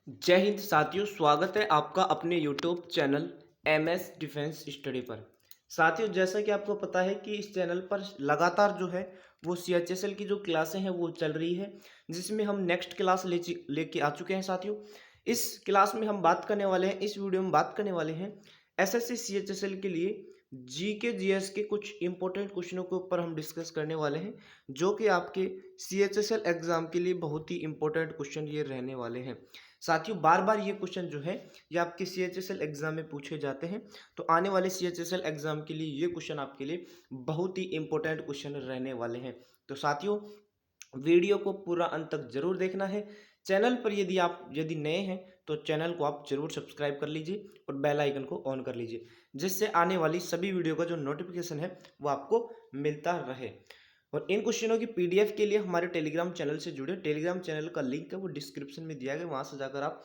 जय हिंद साथियों, स्वागत है आपका अपने YouTube channel MS defence study पर। साथियों, जैसा कि आपको पता है कि इस चैनल पर लगातार जो है वो सीएचएसएल की जो क्लासें हैं वो चल रही है, जिसमें हम नेक्स्ट क्लास लेके आ चुके हैं। साथियों, इस क्लास में हम बात करने वाले हैं, इस वीडियो में बात करने वाले हैं एसएससी सीएचएसएल के लिए जीके जीएस के कुछ इंपॉर्टेंट क्वेश्चनों के ऊपर हम डिस्कस करने वाले हैं, जो कि आपके सीएचएसएल एग्जाम के लिए बहुत ही इंपॉर्टेंट क्वेश्चन ये रहने वाले हैं। साथियों, बार बार ये क्वेश्चन जो है ये आपके सीएचएसएल एग्जाम में पूछे जाते हैं, तो आने वाले सीएचएसएल एग्जाम के लिए ये क्वेश्चन आपके लिए बहुत ही इंपॉर्टेंट क्वेश्चन रहने वाले हैं। तो साथियों, वीडियो को पूरा अंत तक जरूर देखना है। चैनल पर यदि नए हैं तो चैनल को आप जरूर सब्सक्राइब कर लीजिए और बेल आइकन को ऑन कर लीजिए, जिससे आने वाली सभी वीडियो का जो नोटिफिकेशन है वो आपको मिलता रहे। और इन क्वेश्चनों की पीडीएफ के लिए हमारे टेलीग्राम चैनल से जुड़े। टेलीग्राम चैनल का लिंक है वो डिस्क्रिप्शन में दिया गया, वहाँ से जाकर आप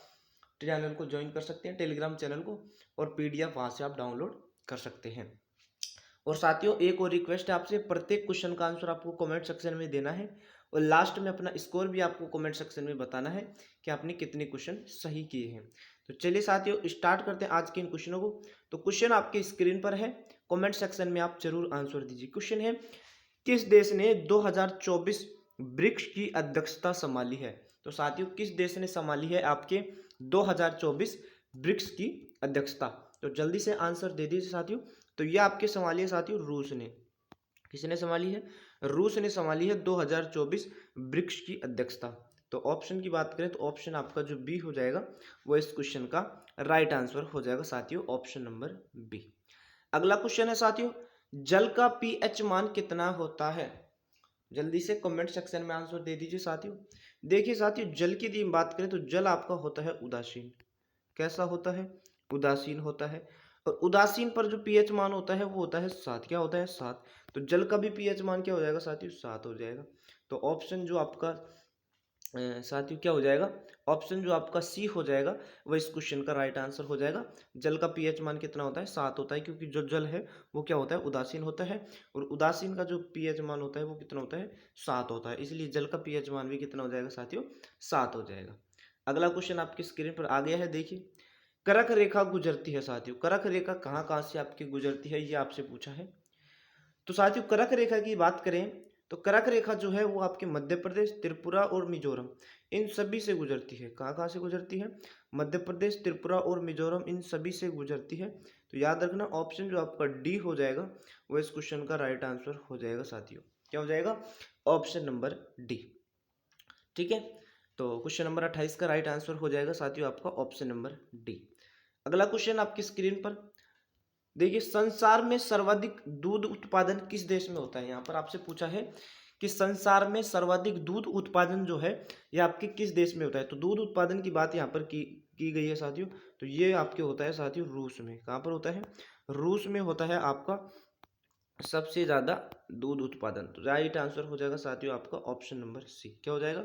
चैनल को ज्वाइन कर सकते हैं, टेलीग्राम चैनल को, और पीडीएफ वहाँ से आप डाउनलोड कर सकते हैं। और साथियों, एक और रिक्वेस्ट है आपसे, प्रत्येक क्वेश्चन का आंसर आपको कमेंट सेक्शन में देना है और लास्ट में अपना स्कोर भी आपको कमेंट सेक्शन में बताना है कि आपने कितने क्वेश्चन सही किए हैं। तो चलिए साथियों, स्टार्ट करते हैं आज के इन क्वेश्चनों को। तो क्वेश्चन आपके स्क्रीन पर है, कमेंट सेक्शन में आप जरूर आंसर दीजिए। क्वेश्चन है, किस देश ने 2024 ब्रिक्स की अध्यक्षता संभाली है? तो साथियों, किस देश ने संभाली है आपके 2024 ब्रिक्स की अध्यक्षता? तो जल्दी से आंसर दे दीजिए साथियों। तो ये आपके संभाली है साथियों रूस ने। किसने संभाली है? रूस ने संभाली है 2024 ब्रिक्स की अध्यक्षता। तो ऑप्शन की बात करें तो ऑप्शन आपका जो बी हो जाएगा वो इस क्वेश्चन का राइट आंसर हो जाएगा साथियों, ऑप्शन नंबर बी। अगला क्वेश्चन है साथियों, जल का पीएच मान कितना होता है? जल्दी से कमेंट सेक्शन में आंसर दे दीजिए साथियों। देखिए साथियों, जल की यदि बात करें तो जल आपका होता है उदासीन। कैसा होता है? उदासीन होता है। और उदासीन पर जो पीएच मान होता है वो होता है 7। क्या होता है? 7। तो जल का भी पीएच मान क्या हो जाएगा साथियों? 7 हो जाएगा। तो ऑप्शन जो आपका साथियों क्या हो जाएगा? ऑप्शन जो आपका सी हो जाएगा वो इस क्वेश्चन का राइट आंसर हो जाएगा। जल का पीएच मान कितना होता है? 7 होता है, क्योंकि जो जल है वो क्या होता है? उदासीन होता है, और उदासीन का जो पीएच मान होता है वो कितना होता है? 7 होता है। इसलिए जल का पीएच मान भी कितना हो जाएगा साथियों? 7 हो जाएगा। अगला क्वेश्चन आपकी स्क्रीन पर आ गया है, देखिए। करक रेखा गुजरती है साथियों, करक रेखा कहाँ कहाँ से आपकी गुजरती है ये आपसे पूछा है। तो साथियों, करक रेखा की बात करें तो करक रेखा जो है वो आपके मध्य प्रदेश, त्रिपुरा और मिजोरम, इन सभी से गुजरती है। कहाँ कहाँ से गुजरती है? मध्य प्रदेश, त्रिपुरा और मिजोरम, इन सभी से गुजरती है। तो याद रखना, ऑप्शन जो आपका डी हो जाएगा वो इस क्वेश्चन का राइट आंसर हो जाएगा साथियों। क्या हो जाएगा? Option number D. ठीक है, तो क्वेश्चन नंबर 28 का राइट आंसर हो जाएगा साथियों आपका ऑप्शन नंबर डी। अगला क्वेश्चन आपकी स्क्रीन पर देखिए, संसार में सर्वाधिक दूध उत्पादन किस देश में होता है? यहाँ पर आपसे पूछा है कि संसार में सर्वाधिक दूध उत्पादन जो है ये आपके किस देश में होता है? तो दूध उत्पादन की बात यहाँ पर की गई है साथियों। तो ये आपके होता है साथियों रूस में। कहाँ पर होता है? रूस में होता है आपका सबसे ज्यादा दूध उत्पादन। तो राइट आंसर हो जाएगा साथियों आपका ऑप्शन नंबर सी। क्या हो जाएगा?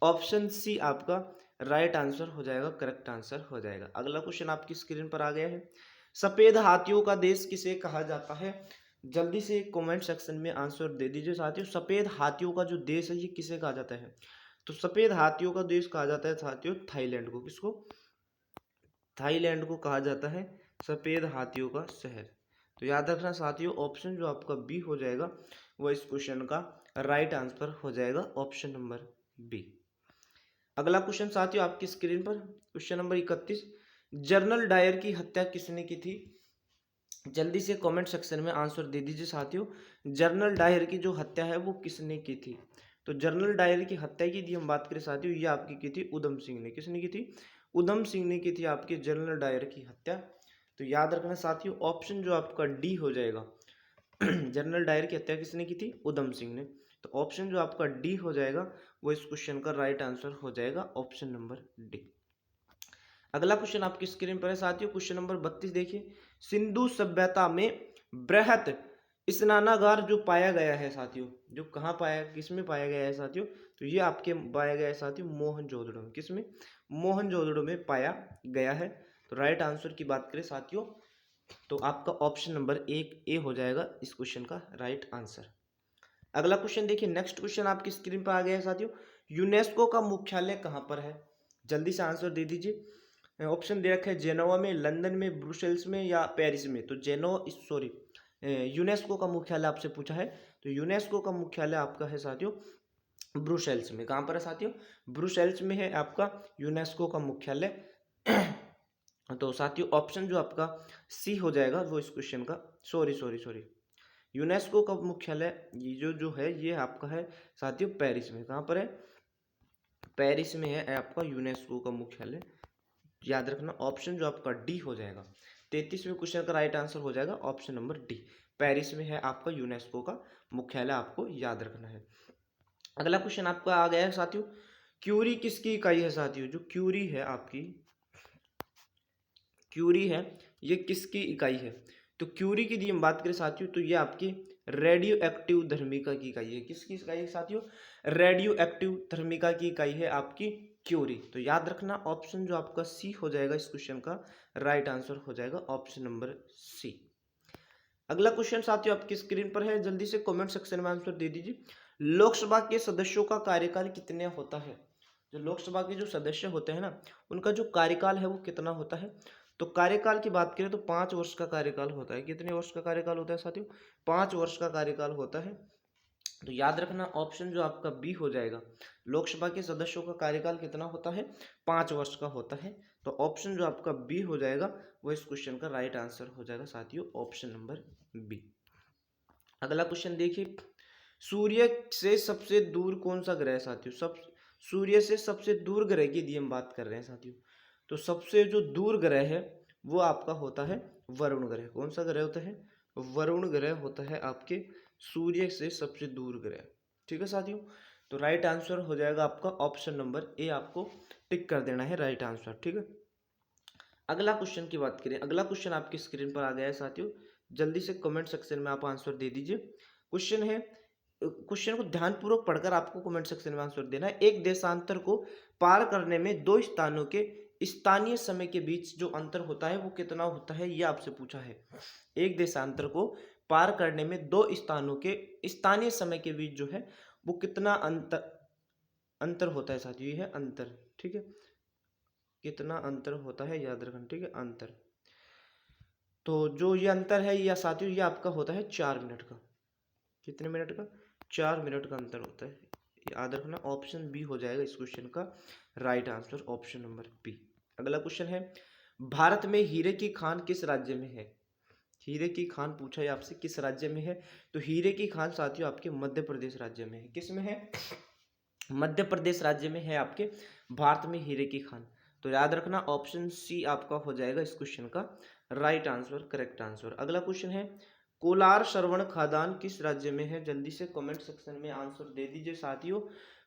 ऑप्शन सी आपका राइट आंसर हो जाएगा, करेक्ट आंसर हो जाएगा। अगला क्वेश्चन आपकी स्क्रीन पर आ गया है, सफेद हाथियों का देश किसे कहा जाता है? जल्दी से कमेंट सेक्शन में आंसर दे दीजिए साथियों। सफेद हाथियों का जो देश है ये किसे कहा जाता है? तो सफेद हाथियों का देश कहा जाता है साथियों थाईलैंड को। किसको? थाईलैंड को कहा जाता है सफेद हाथियों का शहर। तो याद रखना साथियों, ऑप्शन जो आपका बी हो जाएगा वो इस क्वेश्चन का राइट आंसर हो जाएगा, ऑप्शन नंबर बी। अगला क्वेश्चन साथियों आपकी स्क्रीन पर, क्वेश्चन नंबर 31, जनरल डायर की हत्या किसने की थी? जल्दी से कमेंट सेक्शन में आंसर दे दीजिए साथियों। जनरल डायर की जो हत्या है वो किसने की थी? तो जनरल डायर की हत्या की यदि हम बात करें साथियों, ये आपकी की थी उधम सिंह ने। किसने की थी? उधम सिंह ने की थी आपके जनरल डायर की हत्या। तो याद रखना साथियों, ऑप्शन जो आपका डी हो जाएगा जनरल डायर की हत्या किसने की थी? उधम सिंह ने। तो ऑप्शन जो आपका डी हो जाएगा वो इस क्वेश्चन का राइट आंसर हो जाएगा, ऑप्शन नंबर डी। अगला क्वेश्चन आपकी स्क्रीन पर है साथियों, क्वेश्चन नंबर 32 देखिए, सिंधु सभ्यता में बृहत स्नानागार जो पाया गया है साथियों, जो कहाँ पाया, किस में पाया गया है साथियों? तो ये आपके पाया गया है साथियों मोहनजोदड़ो में। किस में? मोहनजोदड़ो में पाया गया है। तो राइट आंसर की बात करें साथियों तो आपका ऑप्शन नंबर एक ए हो जाएगा इस क्वेश्चन का राइट आंसर। अगला क्वेश्चन देखिए, नेक्स्ट क्वेश्चन आपकी स्क्रीन पर आ गया है साथियों, यूनेस्को का मुख्यालय कहाँ पर है? जल्दी से आंसर दे दीजिए। ऑप्शन दे रखा है जेनोवा में, लंदन में, ब्रुसेल्स में या पेरिस में। तो सॉरी, यूनेस्को का मुख्यालय आपसे पूछा है। तो यूनेस्को का मुख्यालय आपका है साथियों ब्रुसेल्स में। कहाँ पर है साथियों? ब्रुसेल्स में है आपका यूनेस्को का मुख्यालय। तो साथियों ऑप्शन जो आपका सी हो जाएगा वो इस क्वेश्चन का, सॉरी, यूनेस्को का मुख्यालय ये जो है ये आपका है साथियों पेरिस में। कहाँ पर है? पेरिस में है आपका यूनेस्को का मुख्यालय। याद रखना ऑप्शन जो आपका डी हो जाएगा। 33वें क्वेश्चन का राइट आंसर हो जाएगा ऑप्शन नंबर डी। पेरिस में है आपका यूनेस्को का मुख्यालय, आपको याद रखना है। अगला क्वेश्चन आपका आ गया है साथियों, क्यूरी किसकी इकाई है साथियों? जो क्यूरी है आपकी, क्यूरी है ये किसकी इकाई है? तो क्यूरी की यदि हम बात करें साथियों तो ये आपकी रेडियो एक्टिव धर्मिका की इकाई है। किसकी इकाई है साथियों? रेडियो एक्टिव धर्मिका की इकाई है आपकी क्यूरी। तो याद रखना ऑप्शन जो आपका सी हो जाएगा इस क्वेश्चन का राइट आंसर हो जाएगा ऑप्शन नंबर सी। अगला क्वेश्चन साथियों आपकी स्क्रीन पर है, जल्दी से कमेंट सेक्शन में आंसर दे दीजिए। लोकसभा के सदस्यों का कार्यकाल कितने होता है? जो लोकसभा के जो सदस्य होते हैं ना, उनका जो कार्यकाल है वो कितना होता है? तो कार्यकाल की बात करें तो 5 वर्ष का कार्यकाल होता है। कितने वर्ष का कार्यकाल होता है साथियों? 5 वर्ष का कार्यकाल होता है। तो याद रखना ऑप्शन जो आपका बी हो जाएगा, लोकसभा के सदस्यों का कार्यकाल कितना होता है? 5 वर्ष का होता है। तो ऑप्शन जो आपका बी हो जाएगा वो इस क्वेश्चन का राइट आंसर हो जाएगा साथियों ऑप्शन नंबर बी। अगला क्वेश्चन देखिए, सूर्य से सबसे दूर कौन सा ग्रह है साथियों? सूर्य से सबसे दूर ग्रह की यदि हम बात कर रहे हैं साथियों, तो सबसे जो दूर ग्रह है वो आपका होता है वरुण ग्रह। कौन सा ग्रह होता है? वरुण ग्रह होता है आपके सूर्य से सबसे दूर ग्रह। ठीक है साथियों, तो राइट आंसर हो जाएगा आपका ऑप्शन नंबर ए, आपको टिक कर देना है राइट आंसर। ठीक है, अगला क्वेश्चन की बात करें। अगला क्वेश्चन आपकी स्क्रीन पर आ गया है साथियों, जल्दी से कमेंट सेक्शन में आप आंसर दे दीजिए। क्वेश्चन है, क्वेश्चन को ध्यानपूर्वक पढ़कर आपको कमेंट सेक्शन में आंसर देना है। एक देशांतर को पार करने में दो स्थानों के स्थानीय समय के बीच जो अंतर होता है वो कितना होता है, ये आपसे पूछा है। एक देशांतर को पार करने में दो स्थानों के स्थानीय समय के बीच जो है वो कितना अंतर अंतर होता है साथियों, ये है अंतर। ठीक है, कितना अंतर होता है याद रखना। ठीक है, अंतर, तो जो ये अंतर है ये साथियों ये आपका होता है 4 मिनट का। कितने मिनट का? 4 मिनट का अंतर होता है। याद रखना ऑप्शन बी हो जाएगा इस क्वेश्चन का right answer option number B. अगला क्वेश्चन है, भारत में हीरे की खान किस राज्य में है? हीरे की खान पूछा है आपसे किस राज्य में है? तो हीरे की खान साथियों आपके मध्य प्रदेश राज्य में है। किस में है? मध्य प्रदेश राज्य में है आपके भारत में हीरे की खान। तो याद रखना ऑप्शन सी आपका हो जाएगा इस क्वेश्चन का राइट आंसर, करेक्ट आंसर। अगला क्वेश्चन है, कोलार श्रवण खादान किस राज्य में है? जल्दी से कमेंट सेक्शन में आंसर दे दीजिए साथियों।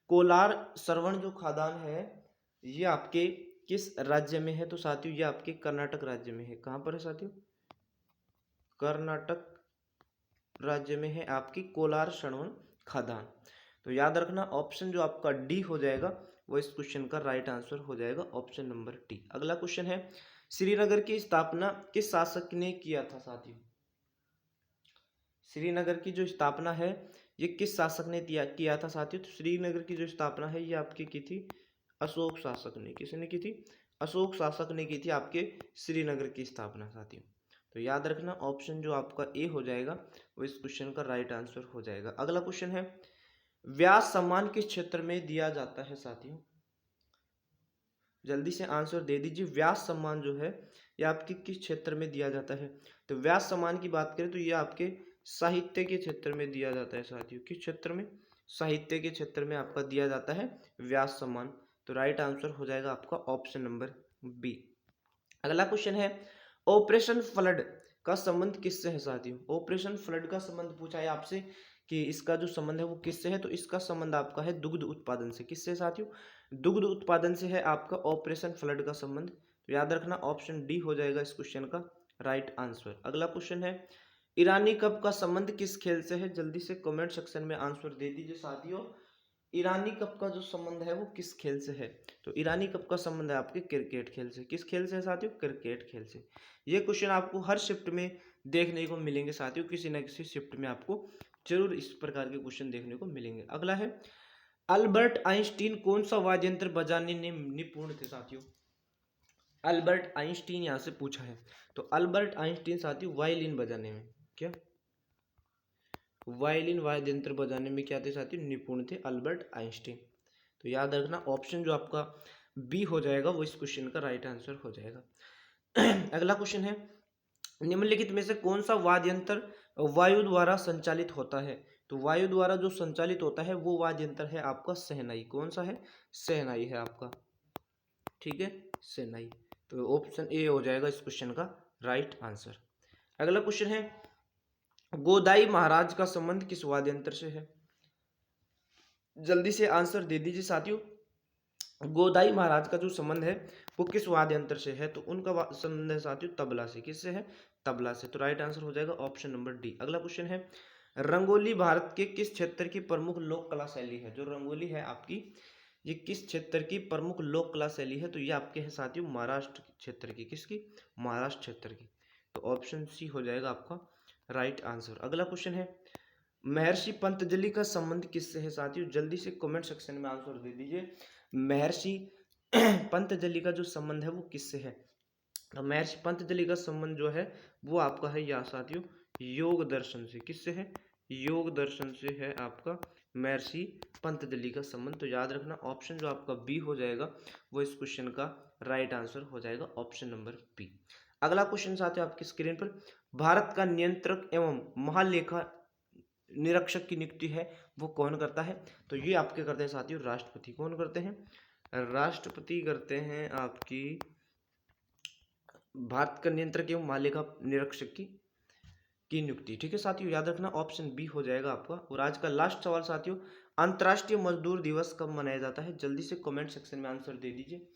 कोलार श्रवण जो खादान है ये आपके किस राज्य में है? तो साथियों ये आपके कर्नाटक राज्य में है। कहाँ पर है साथियों? कर्नाटक राज्य में है आपकी कोलार श्रवण खादान। तो याद रखना ऑप्शन जो आपका डी हो जाएगा वो इस क्वेश्चन का राइट आंसर हो जाएगा ऑप्शन नंबर डी। अगला क्वेश्चन है, श्रीनगर की स्थापना किस शासक ने किया था साथियों? श्रीनगर की जो स्थापना है ये किस शासक ने किया था साथियों? तो श्रीनगर की जो स्थापना है ये आपकी की थी अशोक शासक ने। किसने की थी? अशोक शासक ने की थी आपके श्रीनगर की स्थापना साथियों। तो याद रखना ऑप्शन जो आपका ए हो जाएगा वो इस क्वेश्चन का राइट आंसर हो जाएगा। अगला क्वेश्चन है, व्यास सम्मान किस क्षेत्र में दिया जाता है साथियों? जल्दी से आंसर दे दीजिए। व्यास सम्मान जो है ये आपके किस क्षेत्र में दिया जाता है? तो व्यास सम्मान की बात करें तो ये आपके साहित्य के क्षेत्र में दिया जाता है साथियों। किस क्षेत्र में? साहित्य के क्षेत्र में आपका दिया जाता है व्यास सम्मान। तो राइट आंसर हो जाएगा आपका ऑप्शन नंबर बी। अगला क्वेश्चन है, ऑपरेशन फ्लड का संबंध किससे है साथियों? ऑपरेशन फ्लड का संबंध पूछा है आपसे कि इसका जो संबंध है वो किससे है? तो इसका संबंध आपका है दुग्ध उत्पादन से। किससे साथियों? दुग्ध उत्पादन से है आपका ऑपरेशन फ्लड का संबंध। तो याद रखना ऑप्शन डी हो जाएगा इस क्वेश्चन का राइट आंसर। अगला क्वेश्चन है, ईरानी कप का संबंध किस खेल से है? जल्दी से कमेंट सेक्शन में आंसर दे दीजिए साथियों। ईरानी कप का जो संबंध है वो किस खेल से है? तो ईरानी कप का संबंध है आपके क्रिकेट खेल से। किस खेल से है साथियों? क्रिकेट खेल से। ये क्वेश्चन आपको हर शिफ्ट में देखने को मिलेंगे साथियों, किसी न किसी शिफ्ट में आपको जरूर इस प्रकार के क्वेश्चन देखने को मिलेंगे। अगला है, अल्बर्ट आइंस्टीन कौन सा वाद्य यंत्र बजाने में निपुण थे साथियों? अल्बर्ट आइंस्टीन यहाँ से पूछा है। तो अल्बर्ट आइंस्टीन साथियों वायलिन बजाने में, क्या वायलिन वाद्य यंत्र बजाने में क्या थे साथियों? निपुण थे अल्बर्ट आइंस्टीन। तो याद रखना ऑप्शन जो आपका बी हो जाएगा वो इस क्वेश्चन का राइट आंसर हो जाएगा। अगला क्वेश्चन है, निम्नलिखित में से कौन सा वाद्य यंत्र वायु द्वारा संचालित होता है? तो वायु द्वारा जो संचालित होता है वो वाद्य यंत्र है आपका शहनाई। कौन सा है? शहनाई है आपका, ठीक है, शहनाई। तो ऑप्शन ए हो जाएगा इस क्वेश्चन का राइट आंसर। अगला क्वेश्चन है, गोदाई महाराज का संबंध किस वाद्य यंत्र से है? जल्दी से आंसर दे दीजिए साथियों। गोदाई महाराज का जो संबंध है वो किस वाद्य यंत्र से है? तो उनका संबंध है साथियों तबला से। किससे है? तबला से। तो राइट आंसर हो जाएगा ऑप्शन नंबर डी। अगला क्वेश्चन है, रंगोली भारत के किस क्षेत्र की प्रमुख लोक कला शैली है? जो रंगोली है आपकी, ये किस क्षेत्र की प्रमुख लोक कला शैली है? तो ये आपके है साथियों महाराष्ट्र क्षेत्र की। किसकी? महाराष्ट्र क्षेत्र की। तो ऑप्शन सी हो जाएगा आपका राइट आंसर। अगला क्वेश्चन है, महर्षि पंतजलि का संबंध किससे है साथियों? जल्दी से कमेंट सेक्शन में आंसर दे दीजिए। महर्षि पंतजलि का जो संबंध है वो किससे है? तो महर्षि पंतजलि का संबंध जो है वो आपका है या साथियों योग दर्शन से। किससे है? योग दर्शन से है आपका महर्षि पंतजलि का संबंध। तो याद रखना ऑप्शन जो आपका बी हो जाएगा वो इस क्वेश्चन का राइट आंसर हो जाएगा, ऑप्शन नंबर बी। अगला क्वेश्चन साथियों आपकी स्क्रीन पर, भारत का नियंत्रक एवं महालेखा निरीक्षक की नियुक्ति है वो कौन करता है? तो ये आपके करते हैं साथियों राष्ट्रपति। कौन करते हैं? राष्ट्रपति करते हैं आपकी भारत का नियंत्रक एवं महालेखा निरीक्षक की नियुक्ति। ठीक है साथियों, याद रखना ऑप्शन बी हो जाएगा आपका। और आज का लास्ट सवाल साथियों, अंतर्राष्ट्रीय मजदूर दिवस कब मनाया जाता है? जल्दी से कमेंट सेक्शन में आंसर दे दीजिए।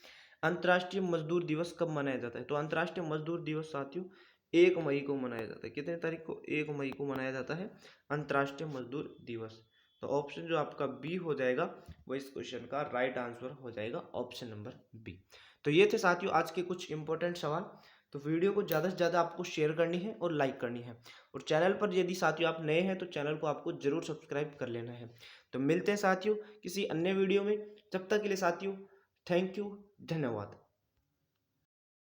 अंतर्राष्ट्रीय मजदूर दिवस कब मनाया जाता है? तो अंतर्राष्ट्रीय मजदूर दिवस साथियों 1 मई को मनाया जाता है। कितने तारीख को? 1 मई को मनाया जाता है अंतर्राष्ट्रीय मजदूर दिवस। तो ऑप्शन जो आपका बी हो जाएगा वो इस क्वेश्चन का राइट आंसर हो जाएगा, ऑप्शन नंबर बी। तो ये थे साथियों आज के कुछ इंपॉर्टेंट सवाल। तो वीडियो को ज़्यादा से ज़्यादा आपको शेयर करनी है और लाइक करनी है। और चैनल पर यदि साथियों आप नए हैं तो चैनल को आपको जरूर सब्सक्राइब कर लेना है। तो मिलते हैं साथियों किसी अन्य वीडियो में। जब तक के लिए साथियों थैंक यू, धन्यवाद।